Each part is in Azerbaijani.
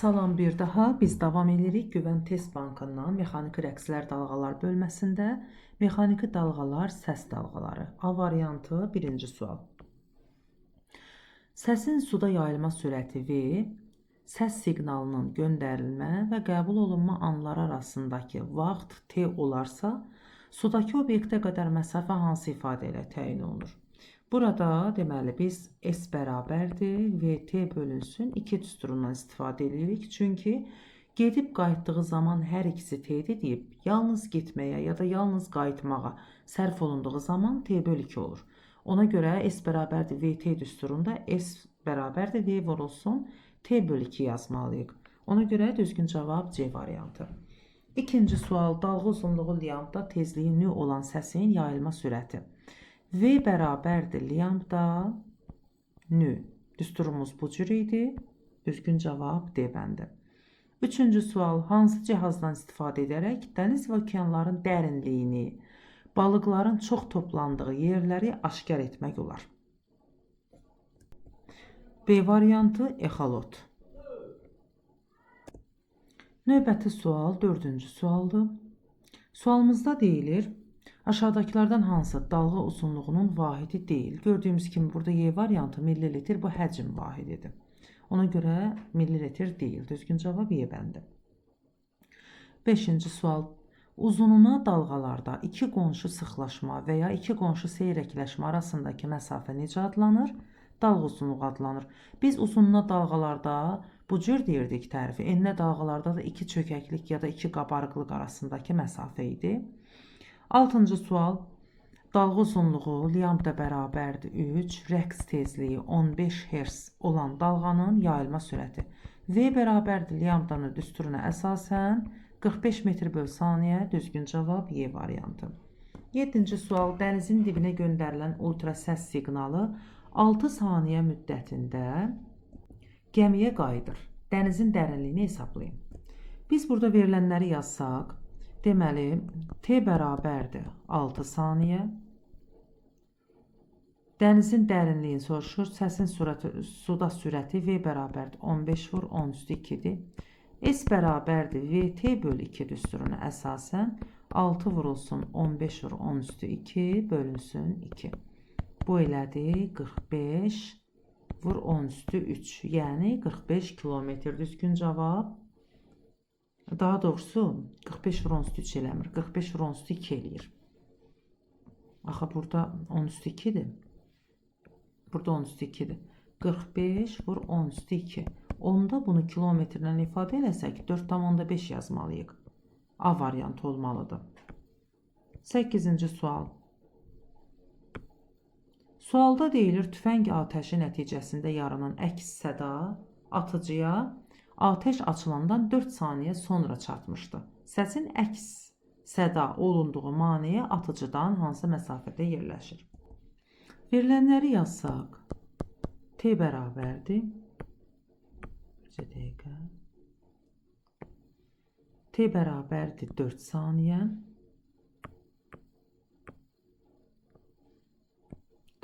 Salam bir daha biz davam edirik Güvən Test Bankından mexaniki rəqslər dalğalar bölməsində mexaniki dalğalar, səs dalğaları. A variantı birinci sual. Səsin suda yayılma sürəti V, səs siqnalının göndərilmə və qəbul olunma anları arasındakı vaxt T olarsa, sudakı obyektə qədər məsafə hansı ifadə ilə təyin olunur? Burada deməli biz S bərabərdir, VT bölünsün 2 düsturundan istifadə edirik. Çünki gedib qayıtdığı zaman hər ikisi T'dir deyib, yalnız getməyə ya da yalnız qayıtmağa sərf olunduğu zaman T bölü 2 olur. Ona görə S bərabərdir VT düsturunda S bərabərdir V vurulsun T bölü 2 yazmalıyıq. Ona görə düzgün cavab C variantı. İkinci sual, dalğa uzunluğu lambda tezliyi nü olan səsin yayılma sürəti. V bərabərdir lambda nü. Düsturumuz bu cür idi. Düzgün cavab D bəndi. Üçüncü sual, hansı cihazdan istifadə edərək dəniz və okeanların dərinliyini, balıqların çox toplandığı yerləri aşkar etmək olar? B variantı exolot. Növbəti sual dördüncü sualdır. Sualımızda deyilir, aşağıdakilərdən hansı dalğa uzunluğunun vahidi deyil? Gördüyümüz kimi burada Y variantı millilitr, bu həcm vahididir. Ona görə millilitr deyil. Düzgün cavab Y bəndi. Beşinci sual. Uzununa dalğalarda iki qonşu sıxlaşma və ya iki qonşu seyrəkləşmə arasındakı məsafə necə adlanır? Dalğa uzunluğu adlanır. Biz uzununa dalğalarda bu cür deyirdik tərifi. Enlə dalğalarda da iki çökəklik ya da iki qabarıqlıq arasındakı məsafə idi. Altıncı sual. Dalğa uzunluğu lambda bərabərdir 3, rəqs tezliyi 15 Hz olan dalğanın yayılma sürəti. V bərabərdir lambdanın düsturuna əsasən 45 metr böl saniyə. Düzgün cavab Y variantı. 7-ci sual. Dənizin dibinə göndərilən ultrasəs siqnalı 6 saniyə müddətində gəmiyə qayıdır. Dənizin dərinliyini hesablayın. Biz burada verilənləri yazsaq, deməli, T bərabərdir 6 saniyə. Dənizin dərinliyini soruşur. Səsin suda sürəti V bərabərdir 15 vur 10 üstü 2-dir. S bərabərdir VT bölü 2 düsturuna əsasən 6 vurulsun 15 vur 10 üstü 2 bölünsün 2. Bu elədir 45 vur 10 üstü 3. Yəni 45 kilometr. Düzgün cavab. Daha doğrusu 45 vur 10 üstü 3 eləmir. 45 vur 10 üstü 2 eləyir. Axı burada 10 üstü 2-dir. Burada 10 üstü 2-dir. 45 vur 10 üstü 2. Onda bunu kilometrlə ifadə eləsək 4,5 yazmalıyıq. A variantı olmalıdır. 8-ci sual. Sualda deyilir, tüfəng atəşi nəticəsində yaranan əks səda atıcıya atəş açılandan 4 saniyə sonra çatmışdı. Səsin əks səda olunduğu maneə atıcıdan hansı məsafədə yerləşir? Verilənləri yazsaq, T bərabərdir. T bərabərdir 4 saniyə.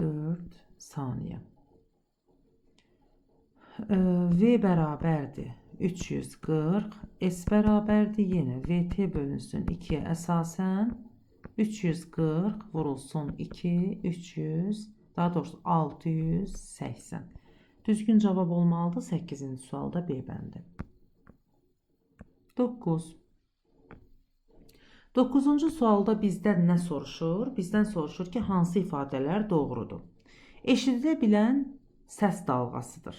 4 saniyə. V bərabərdir 340. S bərabərdir yenə VT bölünsün 2-yə əsasən 340 vurulsun 2, 300, daha doğrusu 680. Düzgün cavab olmalıdır 8-ci sualda B bəndi. 9. 9-cu sualda bizdən nə soruşur? Bizdən soruşur ki, hansı ifadələr doğrudur? Eşidilə bilən səs dalğasıdır.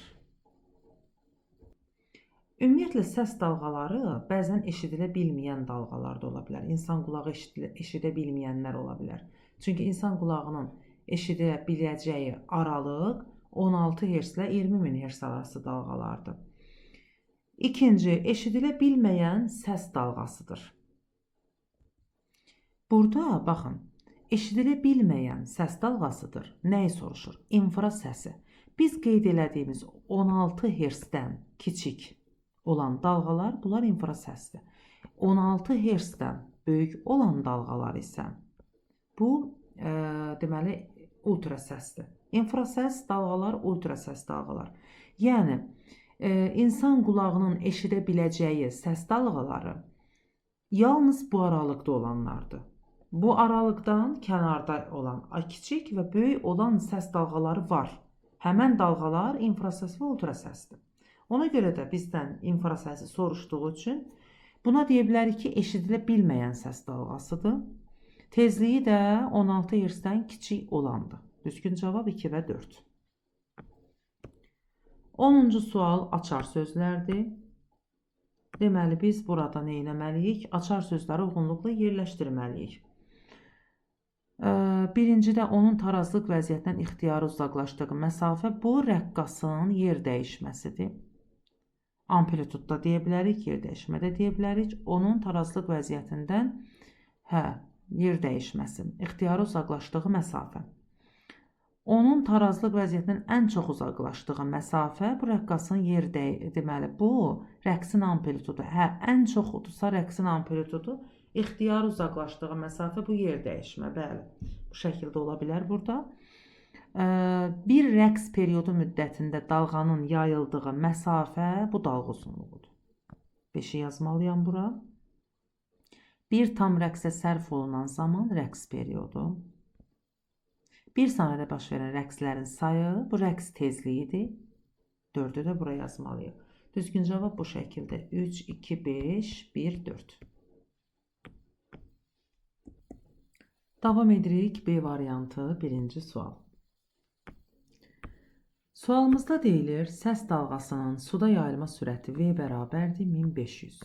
Ümumiyyətlə, səs dalğaları bəzən eşidilə bilməyən dalğalar da ola bilər. İnsan qulağı eşidə bilməyənlər ola bilər. Çünki insan qulağının eşidə biləcəyi aralıq 16 Hz ilə 20.000 Hz arası dalğalardır. İkinci, eşidilə bilməyən səs dalğasıdır. Burada, baxın, eşidilə bilməyən səs dalğasıdır. Nəyi soruşur? İnfrasəsi. Biz qeyd elədiyimiz 16 Hz-dən kiçik olan dalğalar, bunlar infrasəsdir. 16 Hz-dən böyük olan dalğalar isə bu, deməli, ultrasəsdir. İnfrasəs dalğalar, ultrasəs dalğalar. Yəni, İnsan qulağının eşidə biləcəyi səs dalğaları yalnız bu aralıqda olanlardır. Bu aralıqdan kənarda olan kiçik və böyük olan səs dalğaları var. Həmən dalğalar infrasəs və ultrasəsdir. Ona görə də bizdən infrasəsi soruşduğu üçün buna deyə bilərik ki, eşidilə bilməyən səs dalğasıdır. Tezliyi də 16 Hz-dən kiçik olandır. Düzgün cavab 2 və 4. 10-cu sual açar sözlərdir. Deməli, biz burada nə etməliyik? Açar sözləri uyğunluqla yerləşdirməliyik. Birincidə onun tarazlıq vəziyyətdən ixtiyarı uzaqlaşdığı məsafə bu rəqqasın yer dəyişməsidir. Amplitudda deyə bilərik, yer dəyişmədə deyə bilərik. Onun tarazlıq vəziyyətindən yer dəyişməsi, ixtiyarı uzaqlaşdığı məsafə. Onun tarazlıq vəziyyətindən ən çox uzaqlaşdığı məsafə bu rəqqasın yer deməli, bu rəqsin amplitudu. Ən çox udursa rəqsin amplitudu, ixtiyar uzaqlaşdığı məsafə bu yer dəyişmə. Bəli, bu şəkildə ola bilər burada. Bir rəqs periodu müddətində dalğanın yayıldığı məsafə bu dalğa uzunluğudur. 5-i yazmalıyam bura. Bir tam rəqsə sərf olunan zaman rəqs periodu. Bir saniyədə baş verən rəqslərin sayı bu rəqs tezliyidir. 4-ü də bura yazmalıyıq. Düzgün cavab bu şəkildə 3, 2, 5, 1, 4. Davam edirik B variantı, birinci sual. Sualımızda deyilir, səs dalğasının suda yayılma sürəti V bərabərdir 1500.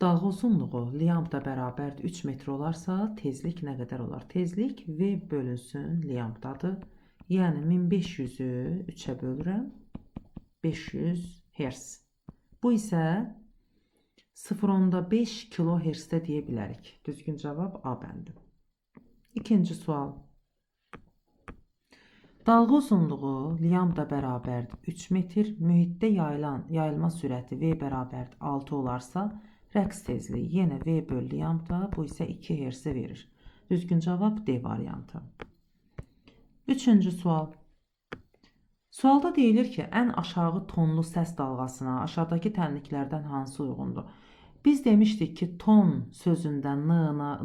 Dalğa uzunluğu liambda bərabərdir 3 metr olarsa, tezlik nə qədər olar? Tezlik V bölünsün liambdadır. Yəni 1500-ü 3-ə bölürəm, 500 Hz. Bu isə 0,5 kHz-də deyə bilərik. Düzgün cavab A bəndi. İkinci sual. Dalğa uzunluğu liambda bərabərdir 3 metr, mühitdə yayılma sürəti V bərabərdir 6 olarsa, rəqs tezliyi yenə V böl liambda, bu isə 2 Hz verir. Düzgün cavab D variantı. Üçüncü sual. Sualda deyilir ki, ən aşağı tonlu səs dalğasına aşağıdakı tənliklərdən hansı uyğundur? Biz demişdik ki, ton sözündən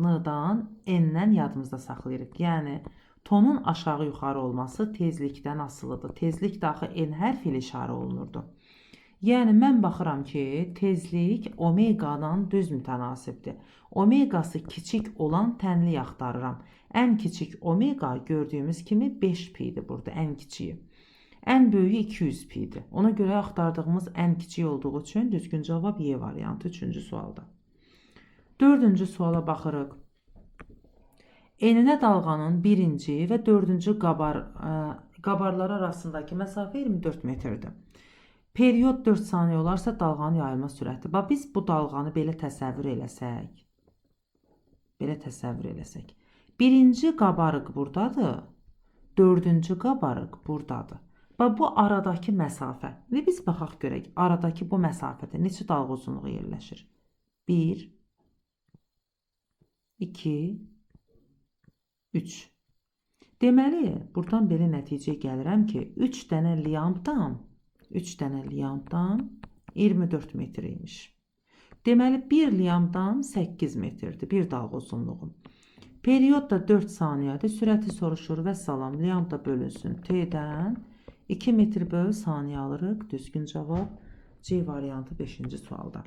n-dan n-dən yadımızda saxlayırıq. Yəni, tonun aşağı yuxarı olması tezlikdən asılıdır. Tezlik daxı n hərfi ilə işarə olunurdu. Yəni, mən baxıram ki, tezlik omeqadan düz mütənasibdir. Omeqası kiçik olan tənlik axtarıram. Ən kiçik omeqa gördüyümüz kimi 5 pi-dir burada, ən kiçiyi. Ən böyüyü 200 pi-dir. Ona görə axtardığımız ən kiçik olduğu üçün düzgün cavab Y variantı 3-cü sualda. 4-cü suala baxırıq. Eninə dalğanın 1-ci və 4-cü qabarlar arasındakı məsafə 24 metrdir. Period 4 saniyə olarsa dalğanın yayılma sürəti. Biz bu dalğanı belə təsəvvür eləsək. 1-ci qabarıq buradadır, 4-cü qabarıq buradadır. Bu aradakı məsafə. Biz baxaq görək, aradakı bu məsafədə neçə dalğa uzunluğu yerləşir? 1, 2, 3. Deməli, buradan belə nəticəyə gəlirəm ki, 3 dənə liambdan 24 metr imiş. Deməli, 1 liambdan 8 metrdir, bir dalğa uzunluğu. Period da 4 saniyədir, sürəti soruşur və salam, liambda bölünsün T-dən 2 metr böl saniyə alırıq. Düzgün cavab C variantı 5-ci sualda.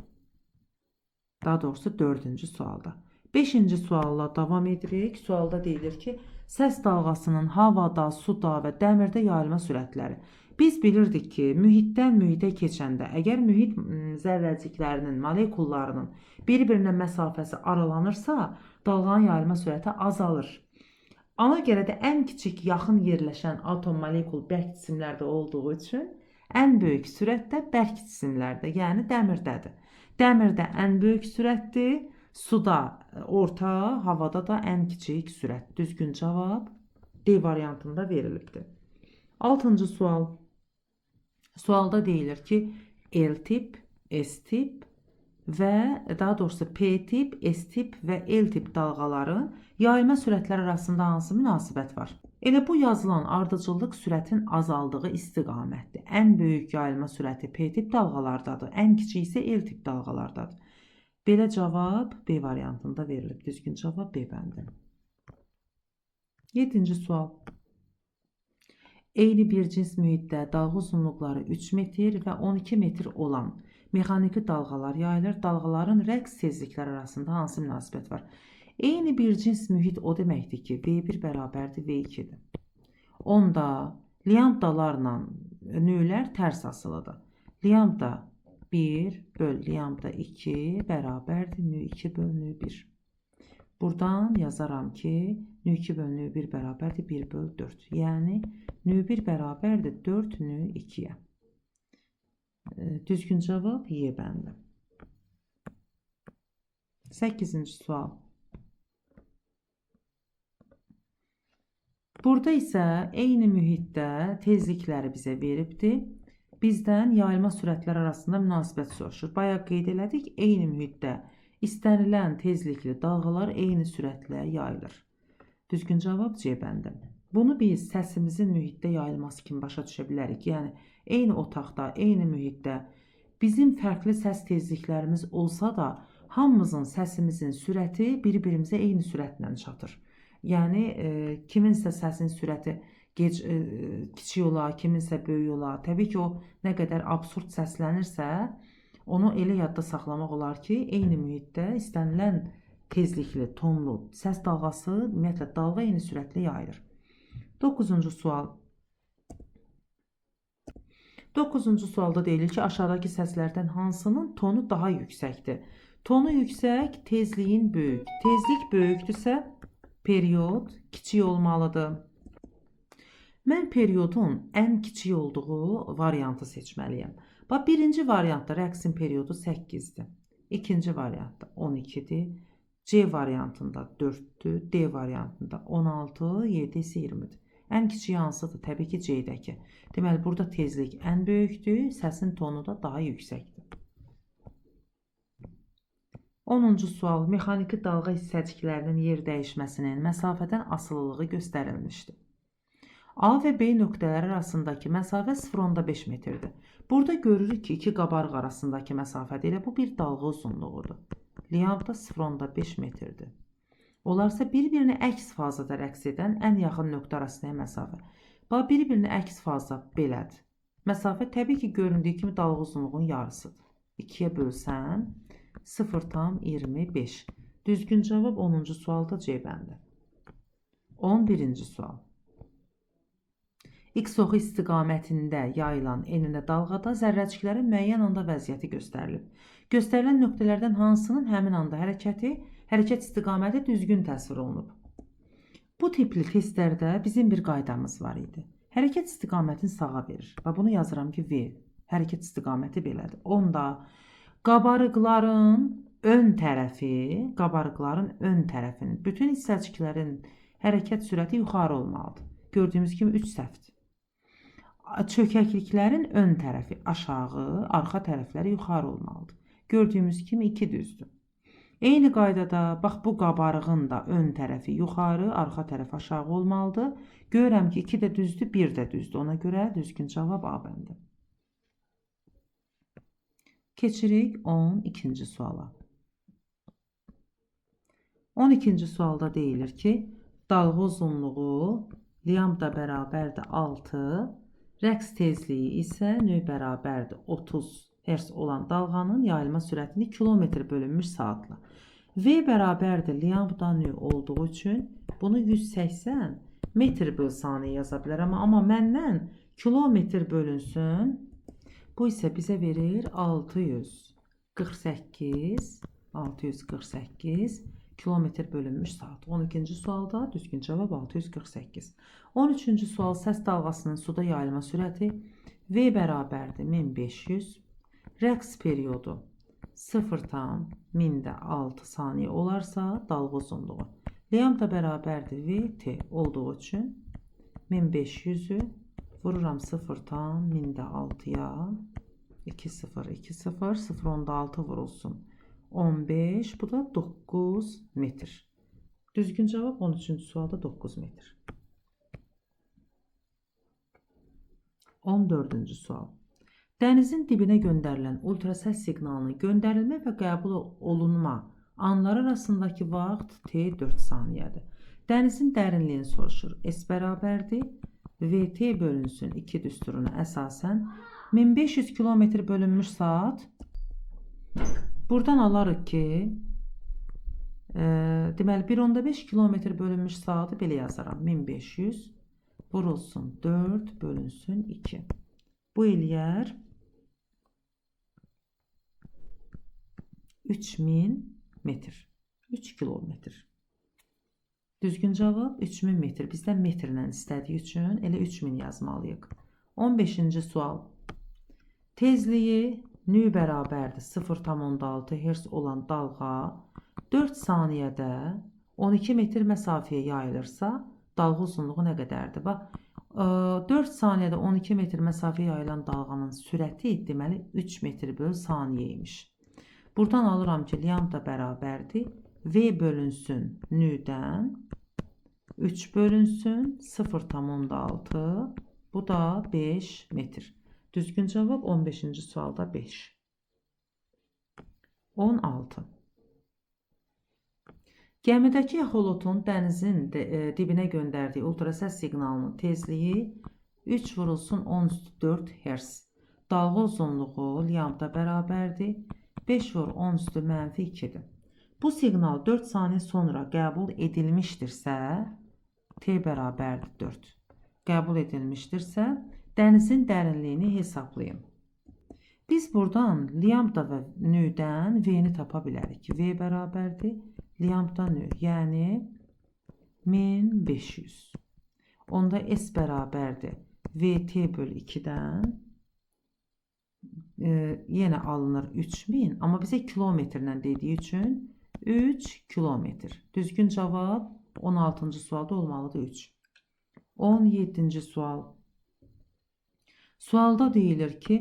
Daha doğrusu 4-cü sualda. 5-ci sualla davam edirik. Sualda deyilir ki, səs dalğasının havada, suda və dəmirdə yayılma sürətləri. Biz bilirdik ki, mühitdən mühitə keçəndə, əgər mühit zərrəciklərinin, molekullarının bir-birinə məsafəsi aralanırsa, dalğanın yayılma sürəti azalır. Ona görə də ən kiçik yaxın yerləşən atom molekul bərk cisimlərdə olduğu üçün ən böyük sürət də bərk cisimlərdə, yəni dəmirdədir. Dəmirdə ən böyük sürətdir, suda orta, havada da ən kiçik sürət. Düzgün cavab D variantında verilibdir. 6-cı sual. Sualda deyilir ki, L-tip, S-tip və daha doğrusu P-tip, S-tip və L-tip dalğaların yayılma sürətləri arasında hansı münasibət var? Elə bu yazılan ardıcıllıq sürətin azaldığı istiqamətdir. Ən böyük yayılma sürəti P tip dalğalardadır. Ən kiçik isə L tip dalğalardadır. Belə cavab B variantında verilib. Düzgün cavab B bəndi. 7-ci sual. Eyni bir cins mühitdə dalğa uzunluqları 3 metr və 12 metr olan mexaniki dalğalar yayılır. Dalğaların rəqs tezlikləri arasında hansı münasibət var? Eyni bir cins mühit o deməkdir ki, V1 bərabərdir V2-dir. Onda lambdalarla nölər tərs asılıdır. Lambda 1 böl lambda 2 bərabərdir nü2 böl nü1. Buradan yazaram ki, nü2 böl nü1 bərabərdir 1 böl 4. Yəni, nü1 bərabərdir 4 nü2-yə. Düzgün cavab Y bəndi. 8-ci sual. Burada isə eyni mühitdə tezlikləri bizə veribdir. Bizdən yayılma sürətləri arasında münasibət soruşur. Bayaq qeyd elədik, eyni mühitdə istənilən tezlikli dalğalar eyni sürətlə yayılır. Düzgün cavab C bəndi. Bunu biz səsimizin mühitdə yayılması kimi başa düşə bilərik. Yəni, eyni otaqda, eyni mühitdə bizim fərqli səs tezliklərimiz olsa da, hamımızın səsimizin sürəti bir-birimizə eyni sürətlə çatır. Yəni, kiminsə səsin sürəti kiçik ola, kiminsə böyük ola. Təbii ki, o nə qədər absurd səslənirsə, onu elə yadda saxlamaq olar ki, eyni mühitdə istənilən tezlikli, tonlu səs dalğası, ümumiyyətlə, dalğa eyni sürətlə yayılır. 9-cu sual. 9-cu sualda deyilir ki, aşağıdakı səslərdən hansının tonu daha yüksəkdir? Tonu yüksək, tezliyin böyük. Tezlik böyükdürsə, period kiçik olmalıdır. Mən periodun ən kiçik olduğu variantı seçməliyəm. Bax, birinci variantda rəqsin periodu 8-dir. İkinci variantda 12-dir. C variantında 4-dür. D variantında 16, 7 isə 20-dir. Ən kiçik hansıdır? Təbii ki, C-dəki. Deməli, burada tezlik ən böyükdür, səsin tonu da daha yüksəkdir. 10-cu sual. Mexaniki dalğa hissəciklərinin yer dəyişməsinin məsafədən asılılığı göstərilmişdir. A və B nöqtələri arasındakı məsafə 0,5 metrdir. Burada görürük ki, iki qabarıq arasındakı məsafədir. Elə bu bir dalğa uzunluğudur. Lambda 0,5 metrdir. Onlarsa bir-birini əks fazada rəqs edən ən yaxın nöqtə arasındakı məsafə. Bax, bir-birini əks faza belədir. Məsafə təbii ki, göründüyü kimi dalğa uzunluğunun yarısıdır. 2-yə bölsəm 0,25. Düzgün cavab 10-cu sualda C bəndi. 11-ci sual. X oxu istiqamətində yayılan enində dalğada zərrəciklərin müəyyən anda vəziyyəti göstərilib. Göstərilən nöqtələrdən hansının həmin anda hərəkət istiqaməti düzgün təsvir olunub? Bu tipli testlərdə bizim bir qaydamız var idi. Hərəkət istiqamətini sağa verir. Və bunu yazıram ki, V. Hərəkət istiqaməti belədir. Onda qabarıqların ön tərəfinin bütün hissəciklərin hərəkət sürəti yuxarı olmalıdır. Gördüyümüz kimi 3 səhvdir. Çökəkliklərin ön tərəfi aşağı, arxa tərəfləri yuxarı olmalıdır. Gördüyümüz kimi 2 düzdür. Eyni qaydada, bax, bu qabarığın da ön tərəfi yuxarı, arxa tərəfi aşağı olmalıdır. Görürəm ki, 2 də düzdür, 1 də düzdür. Ona görə düzgün cavab A bəndi. Keçirik 12-ci suala. 12-ci sualda deyilir ki, dalğa uzunluğu lambda bərabərdir 6, rəqs tezliyi isə nö bərabərdir 30 Hz olan dalğanın yayılma sürətini kilometr bölünmüş saatla. V bərabərdir lambda nö olduğu üçün bunu 180 metr böl saniyə yaza bilərəm. Amma məndən kilometr bölünsün. Bu isə bizə verir 648 kilometr bölünmüş saat. 12-ci sualda düzgün cavab 648. 13-cü sual səs dalğasının suda yayılma sürəti V bərabərdir 1500. Rəqs periodu 0,1000-6 saniyə olarsa dalğa uzunluğu. Lambda bərabərdir VT olduğu üçün 1500-ü vururam 0,1000-6-ya 2020 0,6 vurulsun 15, bu da 9 metr. Düzgün cavab 13-cü sualda 9 metr. 14-cü sual. Dənizin dibinə göndərilən ultrasəs siqnalının göndərilmə və qəbul olunma anları arasındakı vaxt T 4 saniyədir. Dənizin dərinliyini soruşur. S bərabərdir. VT bölünsün 2 düsturuna əsasən 1500 km bölünmüş saat. Buradan alarıq ki, deməli 1.5 km bölünmüş saatı belə yazaram. 1500 vurulsun 4 bölünsün 2. Bu eləyər 3000 metr. 3 kilometr. Düzgün cavab 3000 metr. Bizdən metrlə istədiyi üçün elə 3000 yazmalıyıq. 15-ci sual. Tezliyi nü bərabərdir 0,6 Hz olan dalğa 4 saniyədə 12 metr məsafəyə yayılırsa, dalğa uzunluğu nə qədərdir? Bax, 4 saniyədə 12 metr məsafəyə yayılan dalğanın sürəti deməli 3 metr böl saniyə imiş. Buradan alıram ki, lambda bərabərdir. V bölünsün nüdən 3 bölünsün 0,6. Bu da 5 metr. Düzgün cavab 15-ci sualda 5. 16. Gəmidəki exolotun dənizin dibinə göndərdiyi ultrasəs siqnalının tezliyi 3 vurulsun 10^4 Hz. Dalğa uzunluğu lambda bərabərdir. 5 vur 10^-2'dir. Bu siqnal 4 saniyə sonra qəbul edilmişdirsə, T bərabərdir 4. Qəbul edilmişdirsə, dənizin dərinliyini hesablayın. Biz buradan lambda və nüdən V-ni tapa bilərik. V bərabərdir lambda nü, yəni 1500. Onda S bərabərdir VT böl 2-dən yenə alınır 3000, amma bizə kilometrlə dediyi üçün 3 kilometr. Düzgün cavab 16-cı sualda olmalıdır 3. 17-ci sual. Sualda deyilir ki,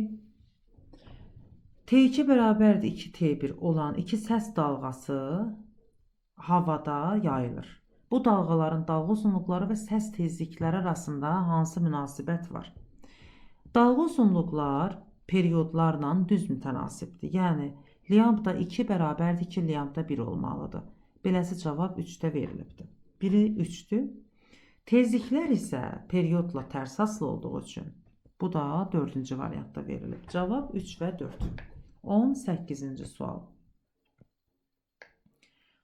T2 bərabərdir 2T1 olan iki səs dalğası havada yayılır. Bu dalğaların dalğa uzunluqları və səs tezlikləri arasında hansı münasibət var? Dalğa uzunluqlar periodlarla düz mütənasibdir. Yəni, lambda 2 bərabərdir ki, lambda 1 olmalıdır. Beləsi cavab 3-də verilibdir. Biri 3-dür. Tezliklər isə periodla tərs asılı olduğu üçün bu da 4-cü variantda verilib. Cavab 3 və 4. 18-ci sual.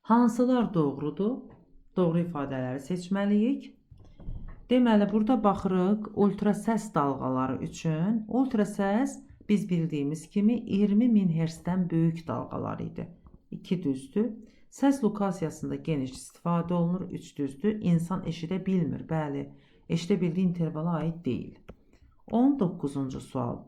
Hansılar doğrudur? Doğru ifadələri seçməliyik. Deməli, burada baxırıq ultrasəs dalğaları üçün. Ultrasəs biz bildiyimiz kimi 20.000 Hz-dən böyük dalğalar idi. 2 düzdür. Səs lokasiyasında geniş istifadə olunur. 3 düzdür. İnsan eşidə bilmir. Bəli, eşidə bildiyi intervala aid deyil. 19-cu sual.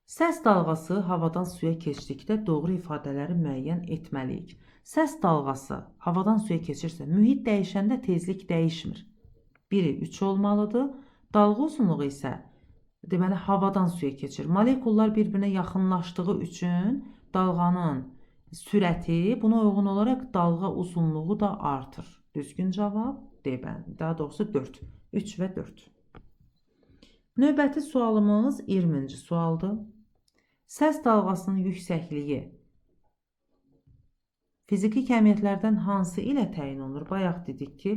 Səs dalğası havadan suya keçdikdə doğru ifadələri müəyyən etməliyik. Səs dalğası havadan suya keçirsə, mühit dəyişəndə tezlik dəyişmir. Biri 3 olmalıdır. Dalğa uzunluğu isə deməli havadan suya keçir. Molekullar bir-birinə yaxınlaşdığı üçün dalğanın sürəti buna uyğun olaraq dalğa uzunluğu da artır. Düzgün cavab D bəndi. Daha doğrusu 4. 3 və 4. Növbəti sualımız 20-ci sualdır. Səs dalğasının yüksəkliyi fiziki kəmiyyətlərdən hansı ilə təyin olunur? Bayaq dedik ki,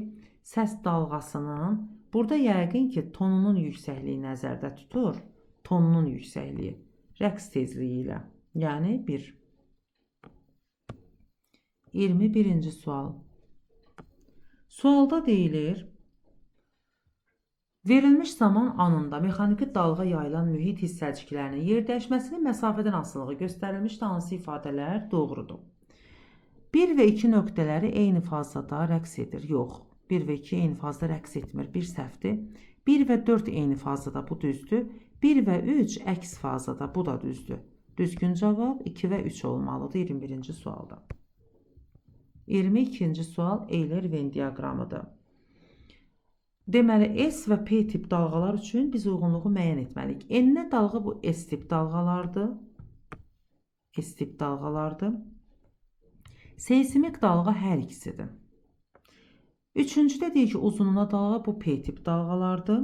səs dalğasının burada yəqin ki, tonunun yüksəkliyi nəzərdə tutur. Tonunun yüksəkliyi rəqs tezliyi ilə. Yəni 1. 21-ci sual. Sualda deyilir, verilmiş zaman anında mexaniki dalğa yayılan mühit hissəciklərinin yer dəyişməsinin məsafədən asılılığı göstərilmişdə hansı ifadələr doğrudur? 1 və 2 nöqtələri eyni fazada rəqs edir. Yox, 1 və 2 eyni fazda rəqs etmir. Bir səhvdir. 1 və 4 eyni fazada, bu düzdür. 1 və 3 əks fazada, bu da düzdür. Düzgün cavab 2 və 3 olmalıdır 21-ci sualda. 22-ci sual Euler-Venn diaqramıdır. Deməli, S və P tip dalğalar üçün biz uyğunluğu müəyyən etməliyik. Enə dalğa bu S tip dalğalardır. S tip dalğalardır. Seysmik dalğa hər ikisidir. Üçüncüdə deyir ki, uzunluğuna dalğa bu P tip dalğalardır.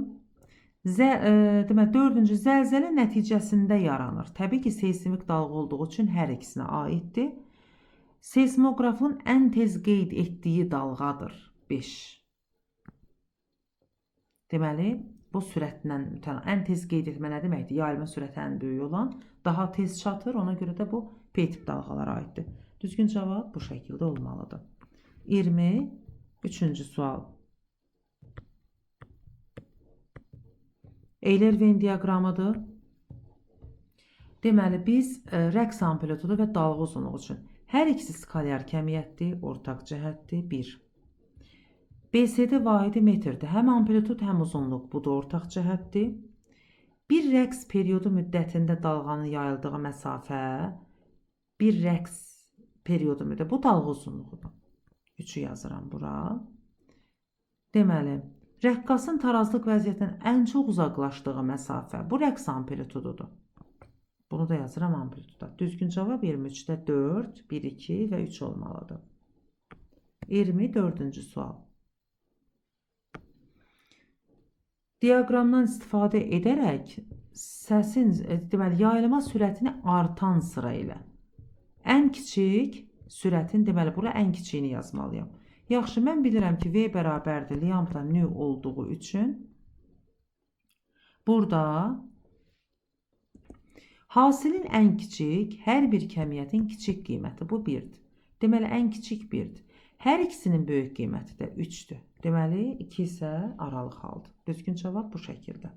Deməli, dördüncü zəlzələ nəticəsində yaranır. Təbii ki, seysmik dalğa olduğu üçün hər ikisinə aiddir. Seysmoqrafın ən tez qeyd etdiyi dalğadır 5. Deməli, bu sürətlə ən tez qeyd etmə nə deməkdir? Yayılma sürəti ən böyük olan daha tez çatır. Ona görə də bu P tip dalğalara aiddir. Düzgün cavab bu şəkildə olmalıdır. 23-cü sual. Eyler-Venn diaqramıdır. Deməli, biz rəqs amplitudu və dalğa uzunluğu üçün hər ikisi skalyar kəmiyyətdir, ortaq cəhətdir, 1. BCD vahidi metrdir. Həm amplitud, həm uzunluq. Bu da ortaq cəhətdir. Bir rəqs periodu müddətində dalğanın yayıldığı məsafə, bir rəqs periodu müddətində, bu dalğa uzunluğudur. 3'ü yazıram bura. Deməli, rəqqasın tarazlıq vəziyyətindən ən çox uzaqlaşdığı məsafə, bu rəqs amplitududur. Bunu da yazıram amplituda. Düzgün cavab 23'də 4, 1, 2 və 3 olmalıdır. 24-cü sual. Diaqramdan istifadə edərək səsin deməli, yayılma sürətini artan sıra ilə ən kiçik sürətin, deməli, bura ən kiçiyini yazmalıyam. Yaxşı, mən bilirəm ki, V bərabərdir lambda nü olduğu üçün burada hasilin ən kiçik, hər bir kəmiyyətin kiçik qiyməti bu 1'dir. Deməli, ən kiçik 1'dir. Hər ikisinin böyük qiyməti də 3'dür. Deməli, 2 isə aralıq haldır. Düzgün cavab bu şəkildə.